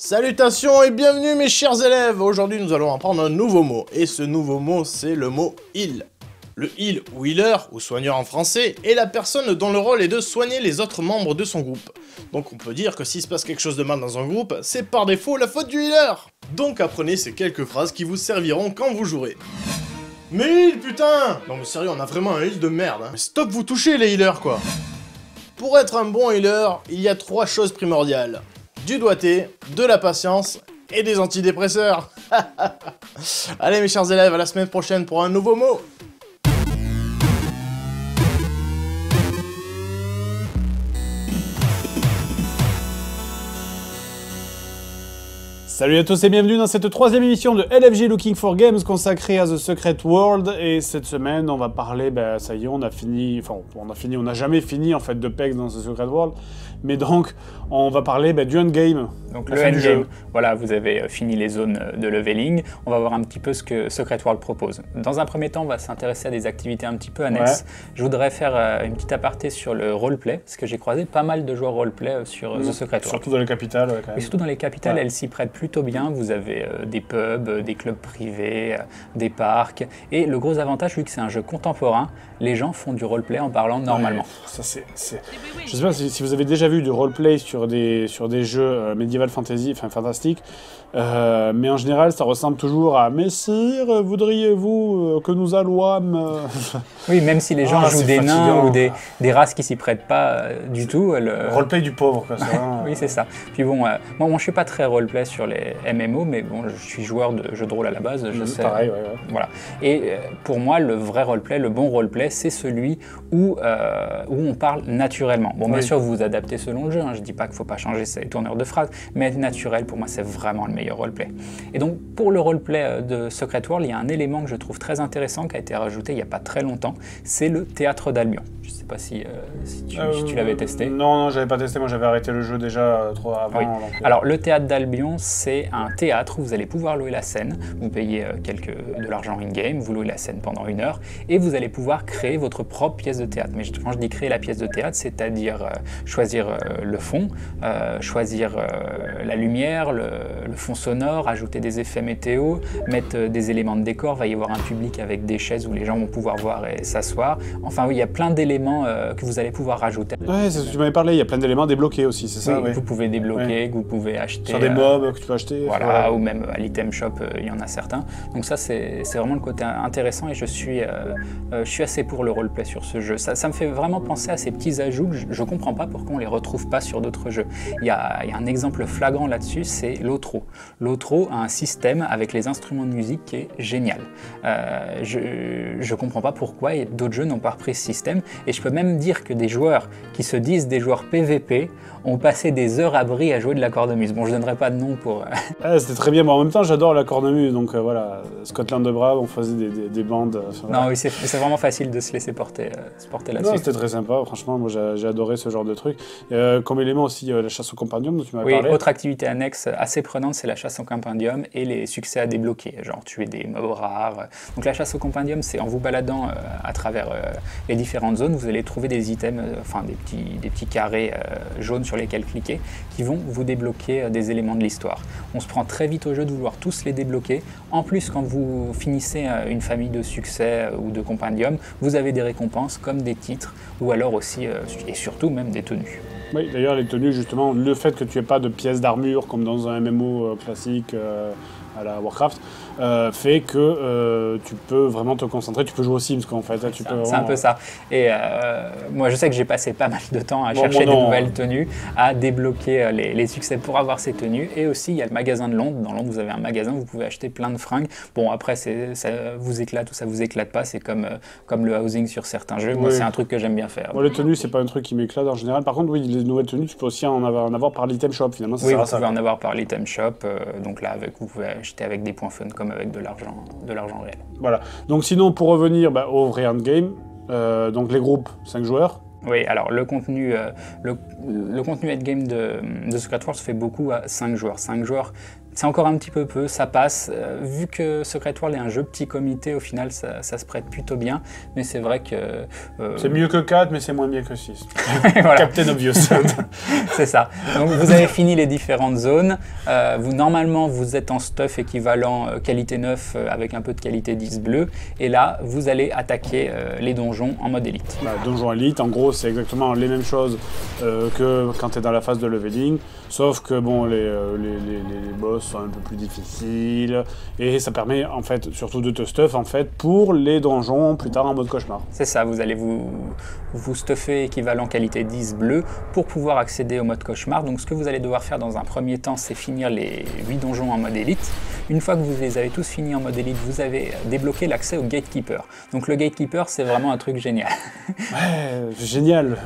Salutations et bienvenue mes chers élèves. Aujourd'hui nous allons apprendre un nouveau mot. Et ce nouveau mot c'est le mot heal. Le heal ou healer, ou soigneur en français, est la personne dont le rôle est de soigner les autres membres de son groupe. Donc on peut dire que s'il se passe quelque chose de mal dans un groupe, c'est par défaut la faute du healer. Donc apprenez ces quelques phrases qui vous serviront quand vous jouerez. Mais heal putain! Non mais sérieux, on a vraiment un heal de merde hein. Mais stop vous touchez les healers quoi. Pour être un bon healer, il y a 3 choses primordiales. Du doigté, de la patience et des antidépresseurs. Allez mes chers élèves, à la semaine prochaine pour un nouveau mot. Salut à tous et bienvenue dans cette 3e émission de LFG Looking for Games consacrée à The Secret World. Et cette semaine, on va parler, ça y est, on n'a jamais fini en fait de PEX dans The Secret World. Mais donc, on va parler du endgame. Donc le endgame, voilà, vous avez fini les zones de leveling. On va voir un petit peu ce que Secret World propose. Dans un premier temps, on va s'intéresser à des activités un petit peu annexes. Ouais. Je voudrais faire une petite aparté sur le roleplay, parce que j'ai croisé pas mal de joueurs roleplay sur The Secret World. Surtout dans les capitales, quand même. Et surtout dans les capitales, elles s'y prêtent plutôt bien. Vous avez des pubs, des clubs privés, des parcs. Et le gros avantage, vu que c'est un jeu contemporain, les gens font du roleplay en parlant normalement. Ça, je sais pas si vous avez déjà vu du roleplay sur des jeux médiéval fantasy, enfin fantastique, mais en général, ça ressemble toujours à « Messire, voudriez-vous que nous allouâmes ?» Oui, même si les gens jouent des nains ou des races qui s'y prêtent pas du tout. Roleplay du pauvre, quoi. Oui, c'est ça. Puis bon, moi, je suis pas très roleplay sur les MMO, mais bon, je suis joueur de jeux de rôle à la base, je sais. Pareil, ouais. Voilà. Et pour moi, le vrai roleplay, le bon roleplay, c'est celui où on parle naturellement. Bon, bien sûr, vous vous adaptez selon le jeu. Hein. Je dis pas qu'il faut pas changer ses tourneurs de phrases, mais être naturel, pour moi, c'est vraiment le meilleur roleplay. Et donc, pour le roleplay de Secret World, il y a un élément que je trouve très intéressant qui a été rajouté il n'y a pas très longtemps, c'est le théâtre d'Albion. Je ne sais pas si tu l'avais testé. Non, j'avais pas testé, moi j'avais arrêté le jeu déjà trop avant. Oui. Alors, le théâtre d'Albion, c'est un théâtre où vous allez pouvoir louer la scène, vous payez de l'argent in-game, vous louez la scène pendant 1 heure, et vous allez pouvoir créer votre propre pièce de théâtre. Mais quand je dis créer la pièce de théâtre, c'est-à-dire choisir le fond, choisir la lumière, le fond sonore, ajouter des effets météo, mettre des éléments de décor, va y avoir un public avec des chaises où les gens vont pouvoir voir et s'asseoir. Enfin oui, il y a plein d'éléments que vous allez pouvoir rajouter. Ouais, c'est ce que tu m'avais parlé, il y a plein d'éléments débloqués aussi, c'est ça? Oui, vous pouvez débloquer, que vous pouvez acheter. Sur des mobs que tu peux acheter. Voilà, ou même à l'item shop, il y en a certains. Donc ça, c'est vraiment le côté intéressant et je suis assez pour le roleplay sur ce jeu. Ça me fait vraiment penser à ces petits ajouts que je comprends pas pourquoi on les retrouve pas sur d'autres jeux. Il y a un exemple flagrant là-dessus, c'est l'Otro. L'Otro a un système avec les instruments de musique qui est génial. Je comprends pas pourquoi d'autres jeux n'ont pas repris ce système et je peux même dire que des joueurs qui se disent des joueurs PVP ont passé des heures à Brie à jouer de la cornemuse. Bon, je donnerai pas de nom pour... C'était très bien, mais en même temps, j'adore la cornemuse, donc voilà, Scotland de Brave, on faisait des bandes... Non, oui, c'est vraiment facile de se laisser porter là-dessus. Non, c'était très sympa, franchement, moi j'ai adoré ce genre de truc. Comme élément aussi, la chasse au compendium dont tu m'avais parlé. Oui, autre activité annexe assez prenante, c'est la chasse au compendium et les succès à débloquer, genre tuer des mobs rares. Donc la chasse au compendium, c'est en vous baladant à travers les différentes zones, vous allez trouver des items, des petits carrés jaunes sur lesquels cliquer, qui vont vous débloquer des éléments de l'histoire. On se prend très vite au jeu de vouloir tous les débloquer. En plus, quand vous finissez une famille de succès ou de compendium, vous avez des récompenses comme des titres, ou alors aussi, et surtout même des tenues. Oui, d'ailleurs les tenues, justement, le fait que tu n'aies pas de pièces d'armure comme dans un MMO classique à la Warcraft, fait que tu peux vraiment te concentrer, tu peux jouer aux Sims quoi, en fait. C'est un peu ça. Et moi je sais que j'ai passé pas mal de temps à chercher des nouvelles tenues, à débloquer les succès pour avoir ces tenues. Et aussi il y a le magasin de Londres. Dans Londres vous avez un magasin où vous pouvez acheter plein de fringues. Bon après ça vous éclate ou ça vous éclate pas, c'est comme le housing sur certains jeux. Moi c'est un truc que j'aime bien faire. Moi les tenues c'est pas un truc qui m'éclate en général. Par contre oui, les nouvelles tenues tu peux aussi en avoir par l'item shop finalement. Oui, vous pouvez en avoir par l'item shop. Donc là vous pouvez acheter avec des points fun comme avec de l'argent réel. Voilà. Donc sinon, pour revenir au vrai endgame, donc les groupes, 5 joueurs. Oui, alors le contenu endgame de Secret World se fait beaucoup à 5 joueurs. 5 joueurs, c'est encore un petit peu, ça passe. Vu que Secret World est un jeu petit comité, au final, ça se prête plutôt bien. Mais c'est vrai que... c'est mieux que 4, mais c'est moins bien que 6. Voilà. Captain Obvious. C'est ça. Donc vous avez fini les différentes zones. Normalement, vous êtes en stuff équivalent qualité 9 avec un peu de qualité 10 bleu. Et là, vous allez attaquer les donjons en mode élite. Donjon élite, en gros, c'est exactement les mêmes choses que quand tu es dans la phase de leveling. Sauf que bon, les boss sont un peu plus difficiles. Et ça permet en fait surtout de te stuff en fait pour les donjons plus tard en mode cauchemar. C'est ça, vous allez vous stuffer équivalent qualité 10 bleu pour pouvoir accéder au mode cauchemar. Donc ce que vous allez devoir faire dans un premier temps, c'est finir les 8 donjons en mode élite. Une fois que vous les avez tous finis en mode élite, vous avez débloqué l'accès au Gatekeeper. Donc le Gatekeeper, c'est vraiment un truc génial. Ouais, génial.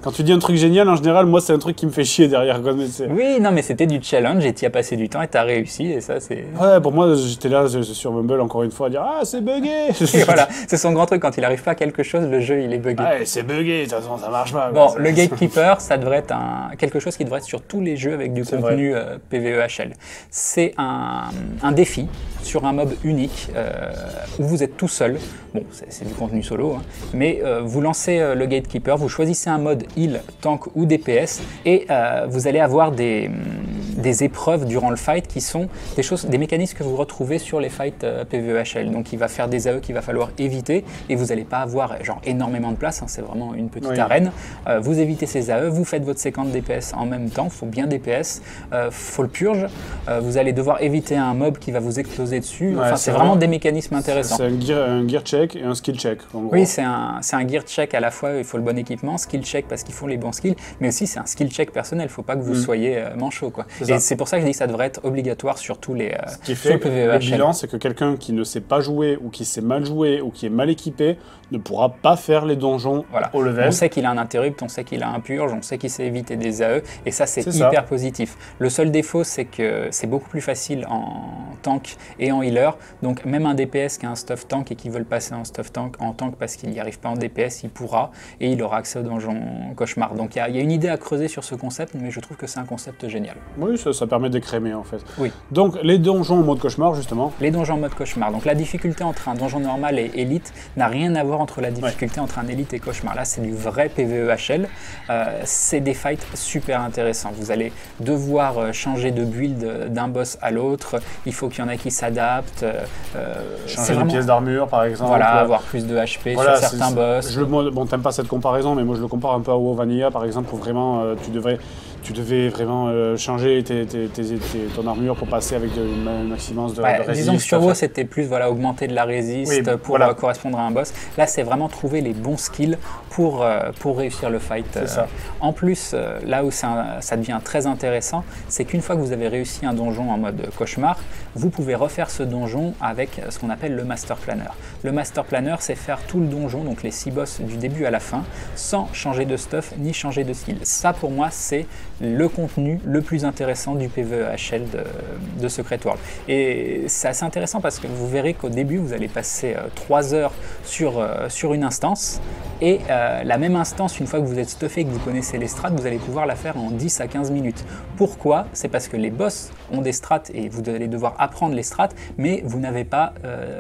Quand tu dis un truc génial, en général, moi, c'est un truc qui me fait chier derrière. Quoi. Oui, non, mais c'était du challenge et tu y as passé du temps et tu as réussi. Et ça, c'est... Ouais, pour moi, j'étais là sur Mumble encore une fois à dire « Ah, c'est buggé !» Et voilà, c'est son grand truc. Quand il n'arrive pas à quelque chose, le jeu, il est buggé. Ouais, c'est buggé, de toute façon, ça marche pas. Bon, le Gatekeeper, ça devrait être quelque chose qui devrait être sur tous les jeux avec du contenu PvEHL. C'est un défi sur un mob unique où vous êtes tout seul. Bon, c'est du contenu solo, hein, mais vous lancez le Gatekeeper, vous choisissez un mode heal, tank ou DPS et vous allez avoir des épreuves durant le fight qui sont des mécanismes que vous retrouvez sur les fights PvEHL. Donc il va faire des AE qu'il va falloir éviter et vous n'allez pas avoir genre énormément de place, hein, c'est vraiment une petite arène. Vous évitez ces AE, vous faites votre séquence DPS en même temps, il faut bien DPS, faut le purge, vous allez devoir éviter un mob qui va vous exploser dessus, enfin c'est vraiment des mécanismes intéressants. C'est un gear check et un skill check. En gros. Oui, c'est un gear check à la fois, il faut le bon équipement, skill check parce qu'il faut les bons skills, mais aussi c'est un skill check personnel, il ne faut pas que vous soyez manchot. Quoi. Et c'est pour ça que je dis que ça devrait être obligatoire sur tous les Ce qui fait que le bilan, c'est que quelqu'un qui ne sait pas jouer ou qui sait mal jouer ou qui est mal équipé ne pourra pas faire les donjons au level. On sait qu'il a un interrupt, on sait qu'il a un purge, on sait qu'il sait éviter des AE et ça c'est hyper positif. Le seul défaut c'est que c'est beaucoup plus facile en tank et en healer, donc même un DPS qui a un stuff tank et qui veut le passer en tank parce qu'il n'y arrive pas en DPS, il pourra et il aura accès aux donjons cauchemar. Donc il y a une idée à creuser sur ce concept, mais je trouve que c'est un concept génial. Oui, ça permet d'écrémer en fait. Oui. Donc les donjons en mode cauchemar justement. Les donjons en mode cauchemar. Donc la difficulté entre un donjon normal et élite n'a rien à voir entre la difficulté entre un élite et cauchemar. Là c'est du vrai PvEHL. C'est des fights super intéressants. Vous allez devoir changer de build d'un boss à l'autre. Il faut qu'il y en a qui s'adaptent. Changer une pièce d'armure par exemple. Voilà, avoir plus de HP sur certains boss. Bon, t'aimes pas cette comparaison, mais moi je le compare un peu à WoW Vanilla par exemple, où vraiment tu devais vraiment changer ton armure pour passer avec un maximum de résiste. Disons que sur WoW c'était plus augmenter de la résiste pour correspondre à un boss. Là c'est vraiment trouver les bons skills pour réussir le fight. En plus, là où ça devient très intéressant, c'est qu'une fois que vous avez réussi un donjon en mode cauchemar, vous pouvez refaire ce donjon avec ce qu'on appelle le Master Planner. Le Master Planner, c'est faire tout le donjon, donc les 6 boss du début à la fin, sans changer de stuff ni changer de skill. Ça pour moi c'est le contenu le plus intéressant du PvEHL de Secret World. Et c'est assez intéressant parce que vous verrez qu'au début vous allez passer 3 heures sur une instance et la même instance, une fois que vous êtes stuffé et que vous connaissez les strats, vous allez pouvoir la faire en 10 à 15 minutes. Pourquoi? C'est parce que les boss ont des strats et vous allez devoir apprendre les strats, mais vous n'avez pas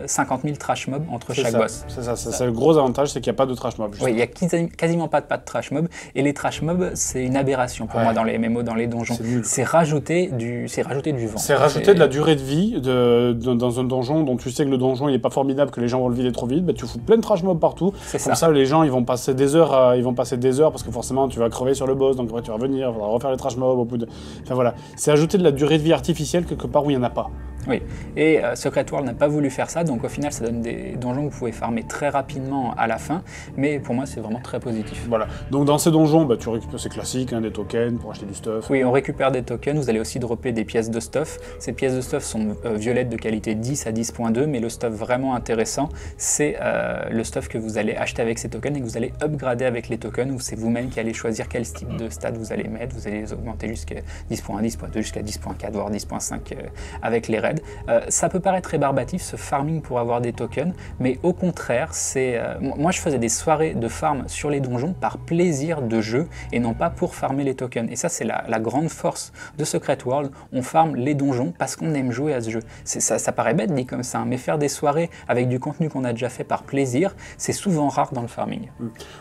50 000 trash mobs entre chaque boss. C'est le gros avantage, c'est qu'il n'y a pas de trash mob. Oui, il n'y a quasiment pas de trash mob et les trash mobs, c'est une aberration pour moi dans les MMO, dans les donjons. C'est rajouter du vent. C'est rajouter de la durée de vie dans un donjon dont tu sais que le donjon n'est pas formidable, que les gens vont le vider trop vite, tu fous plein de trash mobs partout. Comme ça, les gens ils vont passer des heures parce que forcément tu vas crever sur le boss, donc après tu vas revenir, il faudra refaire les trash mobs au bout de... Enfin voilà, c'est ajouter de la durée de vie artificielle quelque part où il n'y en a pas. Oui, et Secret World n'a pas voulu faire ça, donc au final ça donne des donjons que vous pouvez farmer très rapidement à la fin, mais pour moi c'est vraiment très positif. Voilà, donc dans ces donjons, tu récupères, c'est classique, des tokens pour acheter du stuff. Oui, on récupère des tokens, vous allez aussi dropper des pièces de stuff. Ces pièces de stuff sont violettes de qualité 10 à 10.2, mais le stuff vraiment intéressant, c'est le stuff que vous allez acheter avec ces tokens et que vous allez upgrader avec les tokens, où c'est vous-même qui allez choisir quel type de stats vous allez mettre, vous allez les augmenter jusqu'à 10.1, 10.2, jusqu'à 10.4, voire 10.5 avec les raids. raid. Ça peut paraître rébarbatif ce farming pour avoir des tokens, mais au contraire, moi je faisais des soirées de farm sur les donjons par plaisir de jeu et non pas pour farmer les tokens. Et ça c'est la grande force de Secret World, on farme les donjons parce qu'on aime jouer à ce jeu. Ça paraît bête dit comme ça, hein, mais faire des soirées avec du contenu qu'on a déjà fait par plaisir, c'est souvent rare dans le farming.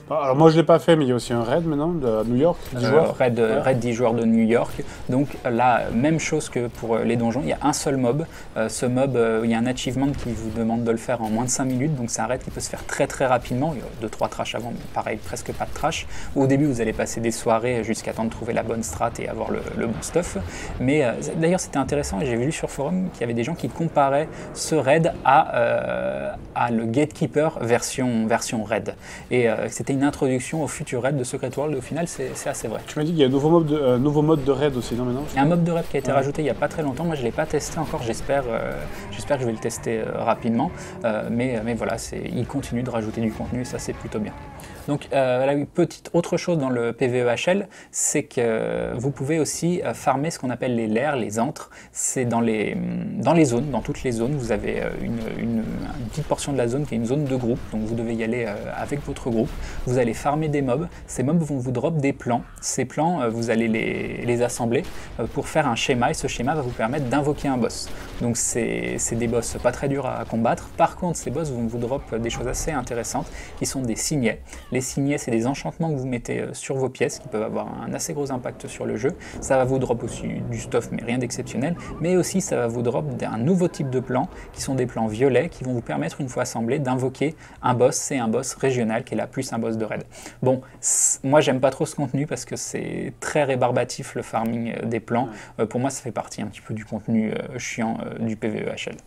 Alors moi je l'ai pas fait, mais il y a aussi un raid maintenant de New York, 10 joueurs. Raid 10 joueurs de New York. Donc là, même chose que pour les donjons, il y a un seul mob. Ce mob, il y a un achievement qui vous demande de le faire en moins de 5 minutes, donc c'est un raid qui peut se faire très très rapidement. Il y a 2-3 trash avant, mais pareil, presque pas de trash. Au début, vous allez passer des soirées jusqu'à temps de trouver la bonne strat et avoir le bon stuff. Mais d'ailleurs, c'était intéressant et j'ai vu sur forum qu'il y avait des gens qui comparaient ce raid à le Gatekeeper version raid. Et c'était une introduction au futur raid de Secret World et au final, c'est assez vrai. Tu m'as dit qu'il y a un nouveau mode de raid aussi, non maintenant? Il y a un mode de raid qui a été rajouté il n'y a pas très longtemps. Moi, je ne l'ai pas testé encore. J'espère que je vais le tester rapidement. Mais voilà, il continue de rajouter du contenu et ça, c'est plutôt bien. Donc, une petite autre chose dans le PvEHL, c'est que vous pouvez aussi farmer ce qu'on appelle les lairs, les antres. C'est dans les zones, dans toutes les zones, vous avez une petite portion de la zone qui est une zone de groupe. Donc, vous devez y aller avec votre groupe. Vous allez farmer des mobs. Ces mobs vont vous drop des plans. Ces plans, vous allez les assembler pour faire un schéma. Et ce schéma va vous permettre d'invoquer un boss. Donc, c'est des boss pas très durs à combattre. Par contre, ces boss vont vous drop des choses assez intéressantes qui sont des signets. Les signets, c'est des enchantements que vous mettez sur vos pièces qui peuvent avoir un assez gros impact sur le jeu. Ça va vous drop aussi du stuff, mais rien d'exceptionnel. Mais aussi, ça va vous drop un nouveau type de plans qui sont des plans violets qui vont vous permettre, une fois assemblés, d'invoquer un boss. C'est un boss régional qui est là plus un boss de raid. Bon, moi, j'aime pas trop ce contenu parce que c'est très rébarbatif le farming des plans. Pour moi, ça fait partie un petit peu du contenu chiant du PvEHL.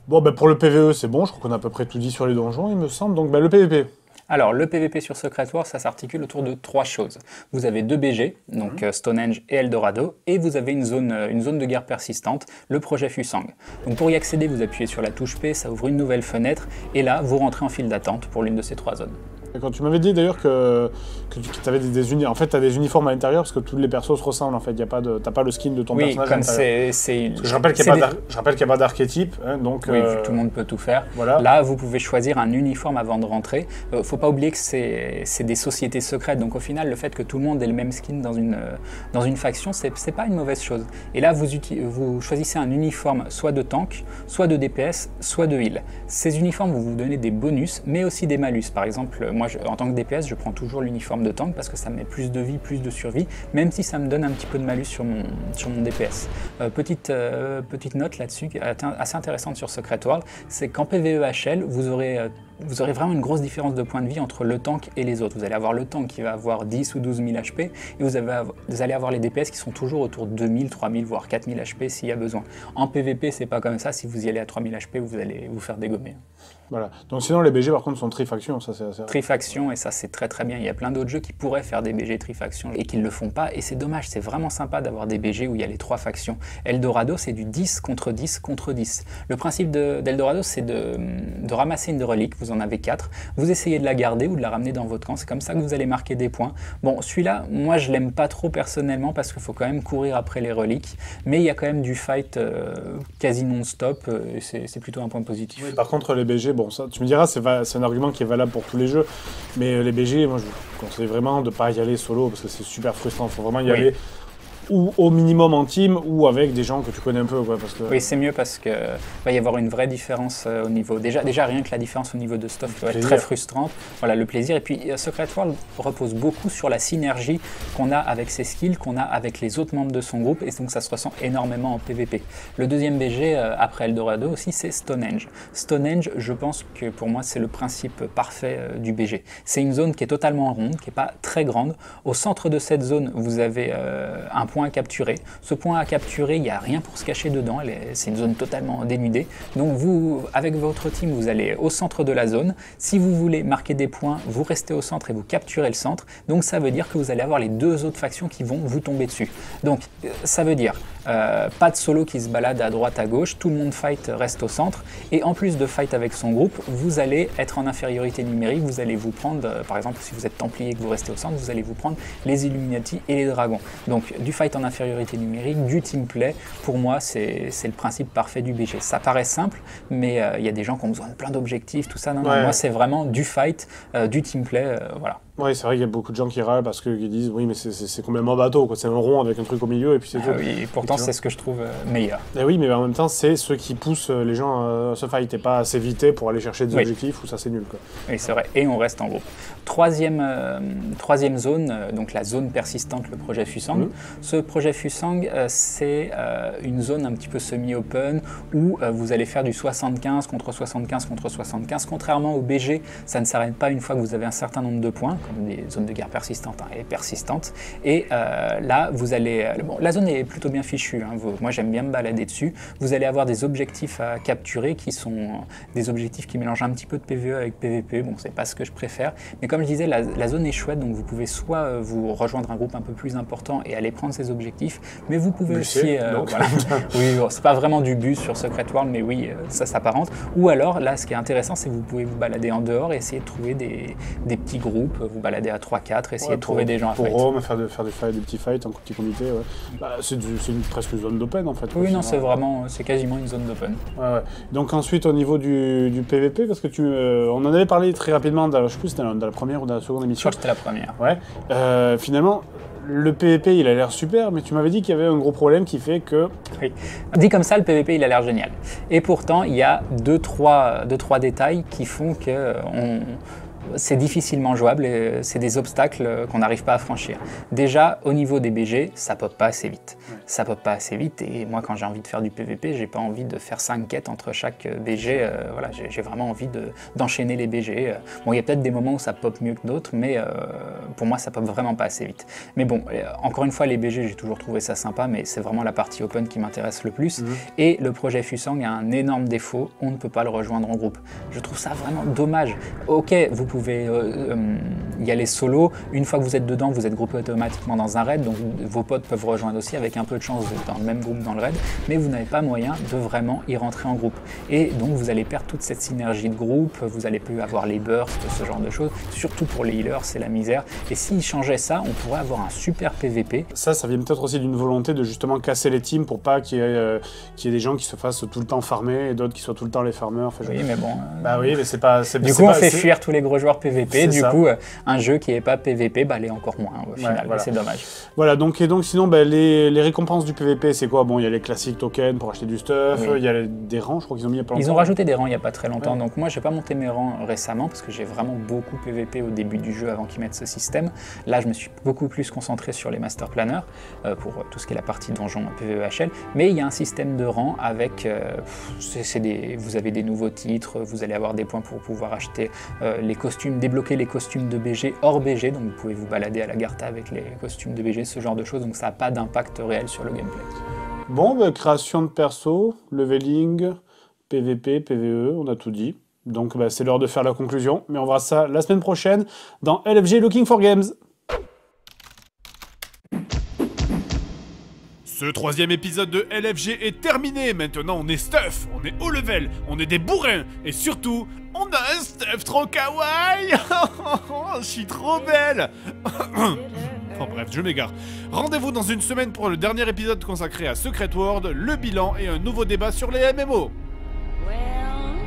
Bon, pour le PvE, c'est bon. Je crois qu'on a à peu près tout dit sur les donjons, il me semble. Donc, le PvP. Alors, le PvP sur Secret World, ça s'articule autour de 3 choses. Vous avez 2 BG, donc Stonehenge et Eldorado, et vous avez une zone de guerre persistante, le projet Fusang. Donc pour y accéder, vous appuyez sur la touche P, ça ouvre une nouvelle fenêtre, et là, vous rentrez en file d'attente pour l'une de ces 3 zones. Quand tu m'avais dit d'ailleurs que tu avais en fait, tu as des uniformes à l'intérieur parce que tous les persos se ressemblent en fait. T'as pas le skin de ton personnage. Oui, comme c'est. Je rappelle qu'il n'y a pas d'archétype. Hein, donc, oui, tout le monde peut tout faire. Voilà. Là, vous pouvez choisir un uniforme avant de rentrer. Faut pas oublier que c'est des sociétés secrètes. Donc au final, le fait que tout le monde ait le même skin dans une faction, c'est pas une mauvaise chose. Et là, vous choisissez un uniforme soit de tank, soit de DPS, soit de heal. Ces uniformes vont vous donner des bonus, mais aussi des malus. Par exemple, moi, en tant que DPS, je prends toujours l'uniforme de tank parce que ça me met plus de vie, plus de survie, même si ça me donne un petit peu de malus sur mon DPS. Petite note là-dessus, assez intéressante sur Secret World, c'est qu'en PvEHL, vous aurez vraiment une grosse différence de points de vie entre le tank et les autres. Vous allez avoir le tank qui va avoir 10 ou 12 000 HP, et vous allez avoir les DPS qui sont toujours autour de 2000, 3000, voire 4000 HP s'il y a besoin. En PvP, c'est pas comme ça. Si vous y allez à 3000 HP, vous allez vous faire dégommer. Voilà. Donc sinon, les BG, par contre, sont trifaction. Ça, c'est assez... Trifaction, et ça, c'est très très bien. Il y a plein d'autres jeux qui pourraient faire des BG trifaction et qui ne le font pas, et c'est dommage. C'est vraiment sympa d'avoir des BG où il y a les 3 factions. Eldorado, c'est du 10 contre 10 contre 10. Le principe d'Eldorado, c'est de ramasser une relique. Vous en avez 4. Vous essayez de la garder ou de la ramener dans votre camp. C'est comme ça que vous allez marquer des points. Bon, celui-là, moi, je l'aime pas trop personnellement parce qu'il faut quand même courir après les reliques. Mais il y a quand même du fight quasi non-stop. C'est plutôt un point positif. Oui, par contre, les BG, bon, ça, tu me diras, c'est un argument qui est valable pour tous les jeux. Mais les BG, moi, je vous conseille vraiment de ne pas y aller solo parce que c'est super frustrant. Il faut vraiment y aller ou au minimum en team ou avec des gens que tu connais un peu. Quoi, parce que... Oui, c'est mieux parce qu'il va y avoir une vraie différence au niveau... Déjà, rien que la différence au niveau de stuff peut être très frustrante. Voilà, le plaisir. Et puis, Secret World repose beaucoup sur la synergie qu'on a avec ses skills, qu'on a avec les autres membres de son groupe. Et donc, ça se ressent énormément en PvP. Le deuxième BG, après Eldorado aussi, c'est Stonehenge. Stonehenge, je pense que pour moi, c'est le principe parfait du BG. C'est une zone qui est totalement ronde, qui n'est pas très grande. Au centre de cette zone, vous avez un point à capturer. Ce point à capturer, il n'y a rien pour se cacher dedans, c'est une zone totalement dénudée. Donc vous, avec votre team, vous allez au centre de la zone. Si vous voulez marquer des points, vous restez au centre et vous capturez le centre. Donc ça veut dire que vous allez avoir les 2 autres factions qui vont vous tomber dessus. Donc ça veut dire pas de solo qui se balade à droite à gauche, tout le monde fight reste au centre, et en plus de fight avec son groupe, vous allez être en infériorité numérique, vous allez vous prendre, par exemple si vous êtes Templier et que vous restez au centre, vous allez vous prendre les Illuminati et les dragons. Donc du fight en infériorité numérique, du team play, pour moi c'est le principe parfait du BG. Ça paraît simple, mais il y a des gens qui ont besoin de plein d'objectifs, tout ça, non, moi c'est vraiment du fight, du team play, voilà. Oui, c'est vrai qu'il y a beaucoup de gens qui râlent parce qu'ils disent oui, mais c'est complètement bateau, quoi. C'est un rond avec un truc au milieu et puis c'est tout. Oui, et pourtant c'est ce que je trouve meilleur. Et oui, mais en même temps, c'est ceux qui poussent les gens à se fight et pas à s'éviter pour aller chercher des objectifs où ça c'est nul, quoi. Oui, c'est vrai, et on reste en groupe. Troisième zone, donc la zone persistante, le projet Fusang. Ce projet Fusang, c'est une zone un petit peu semi-open où vous allez faire du 75 contre 75 contre 75. Contrairement au BG, ça ne s'arrête pas une fois que vous avez un certain nombre de points, comme des zones de guerre persistantes et persistantes. Et là, vous allez... bon, la zone est plutôt bien fichue, hein, moi j'aime bien me balader dessus. Vous allez avoir des objectifs à capturer qui sont des objectifs qui mélangent un petit peu de PvE avec PvP. Bon, c'est pas ce que je préfère, mais comme je disais, la zone est chouette, donc vous pouvez soit vous rejoindre un groupe un peu plus important et aller prendre ces objectifs, mais vous pouvez aussi... voilà. Oui, bon, c'est pas vraiment du bus sur Secret World, mais oui, ça s'apparente. Ou alors, là, ce qui est intéressant, c'est que vous pouvez vous balader en dehors et essayer de trouver des petits groupes, vous balader à 3-4, essayer de trouver des gens à fight. Pour Rome, faire des petits fights en petit comité, bah, c'est presque une zone d'open en fait. Oui, non, c'est quasiment une zone d'open. Ouais. Donc ensuite, au niveau du PVP, parce que on en avait parlé très rapidement, je sais plus si c'était dans la première ou dans la seconde émission. Je crois que c'était la première. Ouais. Finalement, le PVP, il a l'air super, mais tu m'avais dit qu'il y avait un gros problème qui fait que... Oui. Dit comme ça, le PVP, il a l'air génial. Et pourtant, il y a deux, trois détails qui font que c'est difficilement jouable et c'est des obstacles qu'on n'arrive pas à franchir. Déjà, au niveau des BG, ça pop pas assez vite. Ça pop pas assez vite et moi, quand j'ai envie de faire du PVP, j'ai pas envie de faire 5 quêtes entre chaque BG. Voilà, j'ai vraiment envie d'enchaîner les BG. Bon, il y a peut-être des moments où ça pop mieux que d'autres, mais pour moi, ça pop vraiment pas assez vite. Mais bon, encore une fois, les BG, j'ai toujours trouvé ça sympa, mais c'est vraiment la partie open qui m'intéresse le plus. Et le projet Fusang a un énorme défaut, on ne peut pas le rejoindre en groupe. Je trouve ça vraiment dommage. Ok, vous pouvez y aller solo. Une fois que vous êtes dedans, vous êtes groupé automatiquement dans un raid, donc vos potes peuvent rejoindre aussi avec un peu de chance dans le même groupe dans le raid, mais vous n'avez pas moyen de vraiment y rentrer en groupe. Et donc vous allez perdre toute cette synergie de groupe, vous allez plus avoir les bursts, ce genre de choses. Surtout pour les healers, c'est la misère. Et s'ils changeaient ça, on pourrait avoir un super PVP. Ça vient peut-être aussi d'une volonté de justement casser les teams pour pas qu'il y ait des gens qui se fassent tout le temps farmer et d'autres qui soient tout le temps les farmers. Enfin, oui, mais bon... Bah oui, mais c'est pas... Du coup, on fait fuir tous les gros joueurs PVP, du coup, un jeu qui n'est pas PVP, bah, l'est encore moins au final, voilà. C'est dommage. Voilà, donc sinon, bah, les récompenses du PVP, c'est quoi? Bon, il y a les classiques tokens pour acheter du stuff, il y a des rangs, je crois qu'ils ont mis il y a pas longtemps. Ils ont rajouté des rangs il n'y a pas très longtemps, donc moi, j'ai pas monté mes rangs récemment, parce que j'ai vraiment beaucoup PVP au début du jeu avant qu'ils mettent ce système. Là, je me suis beaucoup plus concentré sur les Master Planners, pour tout ce qui est la partie donjon PvEHL, mais il y a un système de rangs avec, vous avez des nouveaux titres, vous allez avoir des points pour pouvoir acheter les costumes, débloquer les costumes de BG hors BG, donc vous pouvez vous balader à la Gartha avec les costumes de BG, ce genre de choses, donc ça n'a pas d'impact réel sur le gameplay. Bon, bah, création de perso, leveling, PVP, PVE, on a tout dit. Donc bah, c'est l'heure de faire la conclusion, mais on verra ça la semaine prochaine dans LFG Looking for Games. Ce troisième épisode de LFG est terminé. Maintenant, on est stuff, on est haut level, on est des bourrins. Et surtout, on a un stuff trop kawaii. Je suis trop belle. Enfin bref, je m'égare. Rendez-vous dans une semaine pour le dernier épisode consacré à Secret World, le bilan et un nouveau débat sur les MMO. Well,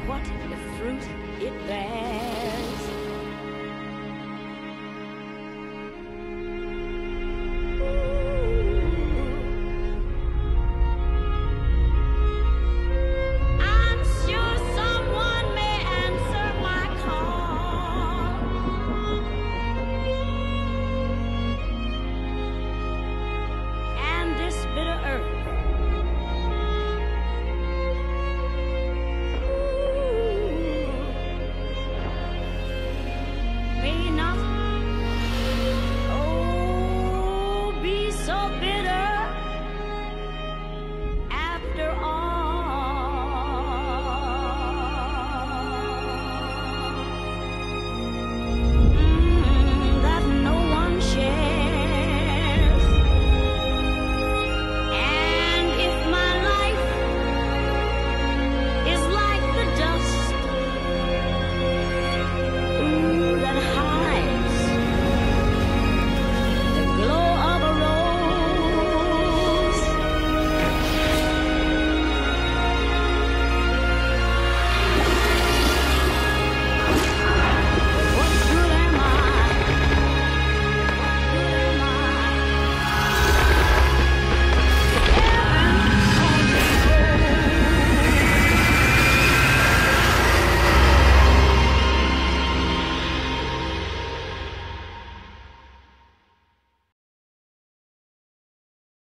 what if the fruit it bears